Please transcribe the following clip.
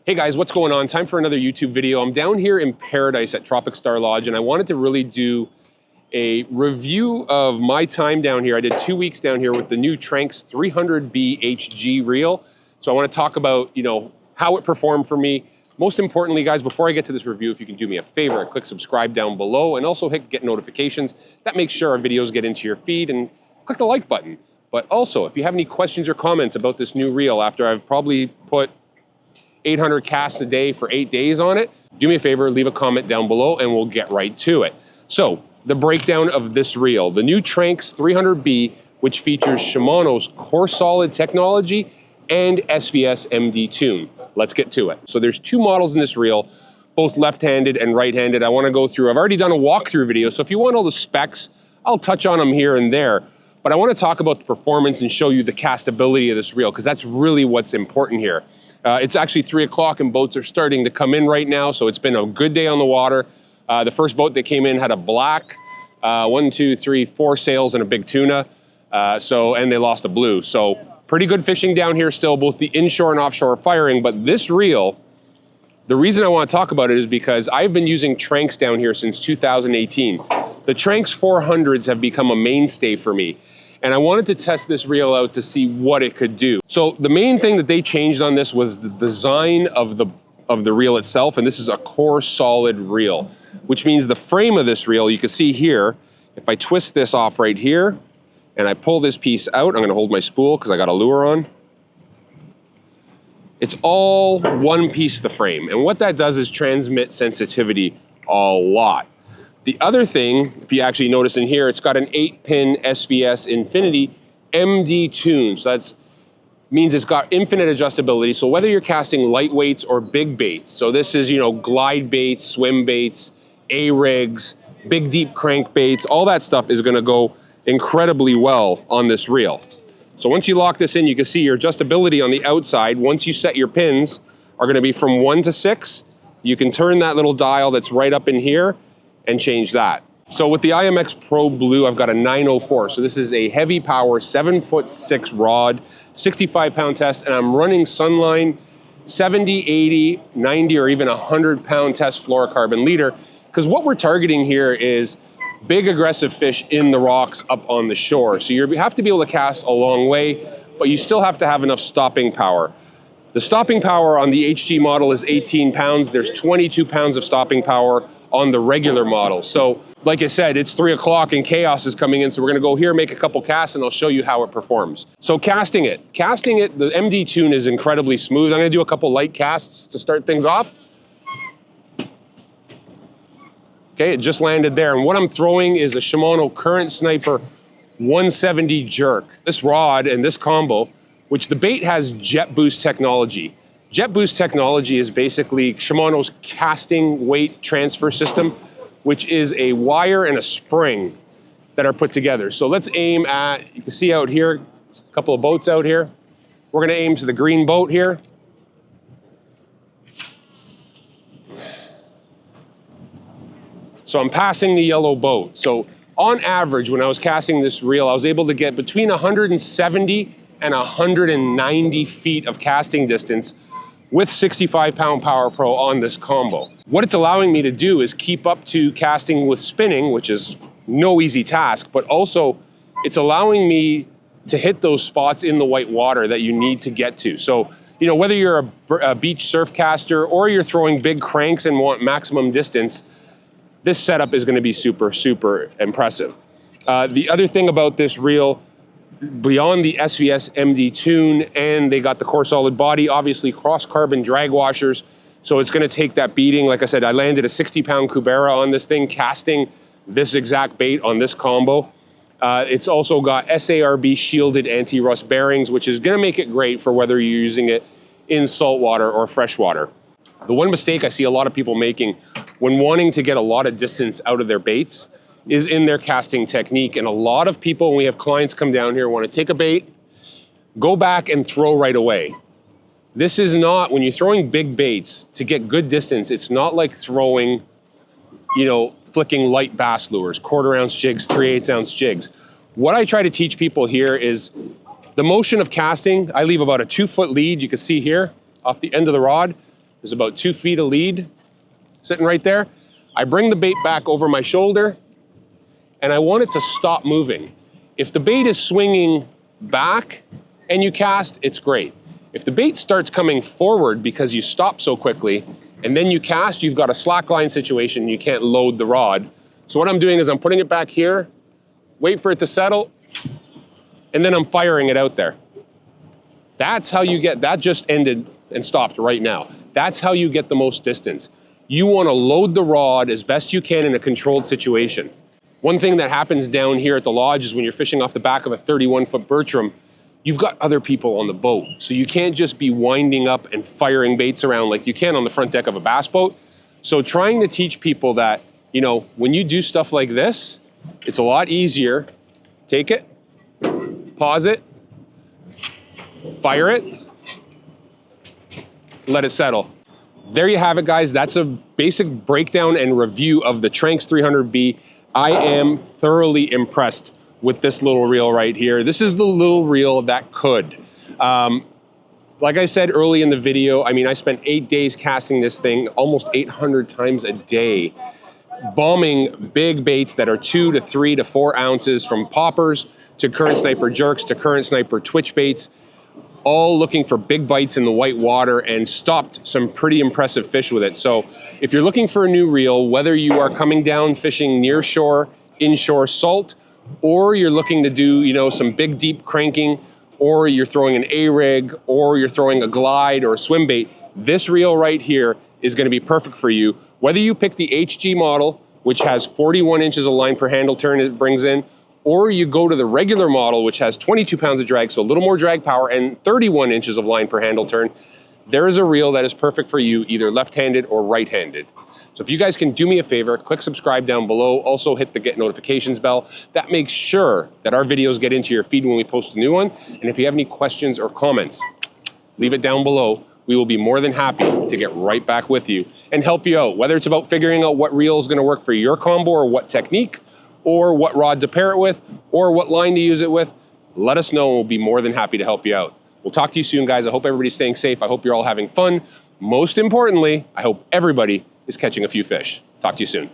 Hey guys, what's going on? Time for another YouTube video. I'm down here in Paradise at Tropic Star Lodge, and I wanted to really do a review of my time down here. I did 2 weeks down here with the new Tranx 300B HG reel. So I want to talk about, how it performed for me. Most importantly, guys, before I get to this review, if you can do me a favor, click subscribe down below and also hit get notifications. That makes sure our videos get into your feed, and click the like button. But also, if you have any questions or comments about this new reel after I've probably put 800 casts a day for 8 days on it, do me a favor, leave a comment down below and we'll get right to it. So the breakdown of this reel, the new Tranx 300B, which features Shimano's core solid technology and SVS MD tune. Let's get to it. So there's two models in this reel, both left-handed and right-handed. I want to go through, I've already done a walkthrough video, so if you want all the specs, I'll touch on them here and there. But I want to talk about the performance and show you the castability of this reel, because that's really what's important here. It's actually 3 o'clock and boats are starting to come in right now, so it's been a good day on the water. The first boat that came in had a black, 4 sails and a big tuna, and they lost a blue. So pretty good fishing down here still, both the inshore and offshore are firing. But this reel, the reason I want to talk about it is because I've been using Tranx down here since 2018. The Tranx 400s have become a mainstay for me. And I wanted to test this reel out to see what it could do. So the main thing that they changed on this was the design of the reel itself, and this is a core solid reel, which means the frame of this reel, you can see here, if I twist this off right here, and I pull this piece out, I'm gonna hold my spool because I got a lure on. It's all one piece, the frame. And what that does is transmit sensitivity a lot. The other thing, if you actually notice in here, it's got an 8-pin SVS Infinity MD tune. So that means it's got infinite adjustability. So whether you're casting lightweights or big baits, so this is, glide baits, swim baits, A-rigs, big deep crank baits, all that stuff is gonna go incredibly well on this reel. So once you lock this in, you can see your adjustability on the outside. Once you set your pins are gonna be from 1 to 6. You can turn that little dial that's right up in here and change that. So with the IMX Pro Blue, I've got a 904. So this is a heavy power 7'6" rod, 65-pound test, and I'm running Sunline 70, 80, 90, or even 100-pound test fluorocarbon leader, because what we're targeting here is big aggressive fish in the rocks up on the shore. So you have to be able to cast a long way, but you still have to have enough stopping power. The stopping power on the HG model is 18 pounds. There's 22 pounds of stopping power on the regular model. So like I said, it's 3 o'clock and chaos is coming in. So we're gonna go here, make a couple casts, and I'll show you how it performs. So casting it, the MD tune is incredibly smooth. I'm gonna do a couple light casts to start things off. Okay, it just landed there. And what I'm throwing is a Shimano Current Sniper 170 jerk. This rod and this combo, which the bait has Jet Boost technology. Jet Boost technology is basically Shimano's casting weight transfer system, which is a wire and a spring that are put together. So let's aim at, you can see out here, a couple of boats out here. We're gonna aim to the green boat here. So I'm passing the yellow boat. So on average, when I was casting this reel, I was able to get between 170 and 190 feet of casting distance with 65-pound Power Pro on this combo. What it's allowing me to do is keep up to casting with spinning, which is no easy task, but also it's allowing me to hit those spots in the white water that you need to get to. So, whether you're a beach surf caster or you're throwing big cranks and want maximum distance, this setup is gonna be super, super impressive. The other thing about this reel, beyond the SVS MD tune, and they got the core solid body, obviously cross carbon drag washers, so it's gonna take that beating. Like I said, I landed a 60-pound Cubera on this thing, casting this exact bait on this combo. It's also got SARB shielded anti-rust bearings, which is gonna make it great for whether you're using it in saltwater or freshwater. The one mistake I see a lot of people making when wanting to get a lot of distance out of their baits is in their casting technique. And a lot of people, when we have clients come down here, want to take a bait, go back and throw right away. This is not, when you're throwing big baits to get good distance, it's not like throwing, flicking light bass lures, 1/4 ounce jigs, 3/8 ounce jigs. What I try to teach people here is the motion of casting. I leave about a 2-foot lead, you can see here, off the end of the rod. There's about 2 feet of lead sitting right there. I bring the bait back over my shoulder and I want it to stop moving. If the bait is swinging back and you cast, it's great. If the bait starts coming forward because you stop so quickly and then you cast, you've got a slack line situation, you can't load the rod. So what I'm doing is I'm putting it back here, wait for it to settle, and then I'm firing it out there. That's how you get, that just ended and stopped right now. That's how you get the most distance. You want to load the rod as best you can in a controlled situation. One thing that happens down here at the lodge is when you're fishing off the back of a 31-foot Bertram, you've got other people on the boat. So you can't just be winding up and firing baits around like you can on the front deck of a bass boat. So trying to teach people that, you know, when you do stuff like this, it's a lot easier. Take it, pause it, fire it, let it settle. There you have it, guys. That's a basic breakdown and review of the Tranx 300B. I am thoroughly impressed with this little reel right here. This is the little reel that could. Like I said early in the video, I mean, I spent 8 days casting this thing almost 800 times a day, bombing big baits that are 2 to 3 to 4 ounces, from poppers to current sniper jerks to current sniper twitch baits, all looking for big bites in the white water, and stopped some pretty impressive fish with it. So if you're looking for a new reel, whether you are coming down fishing near shore, inshore salt, or you're looking to do, you know, some big deep cranking, or you're throwing an A-rig, or you're throwing a glide or a swim bait, this reel right here is going to be perfect for you. Whether you pick the HG model, which has 41 inches of line per handle turn it brings in, or you go to the regular model, which has 22 pounds of drag, so a little more drag power, and 31 inches of line per handle turn, there is a reel that is perfect for you, either left-handed or right-handed. So if you guys can do me a favor, click subscribe down below. Also hit the get notifications bell. That makes sure that our videos get into your feed when we post a new one. And if you have any questions or comments, leave it down below. We will be more than happy to get right back with you and help you out, whether it's about figuring out what reel is going to work for your combo, or what technique, or what rod to pair it with, or what line to use it with. Let us know, and we'll be more than happy to help you out. We'll talk to you soon, guys. I hope everybody's staying safe. I hope you're all having fun. Most importantly, I hope everybody is catching a few fish. Talk to you soon.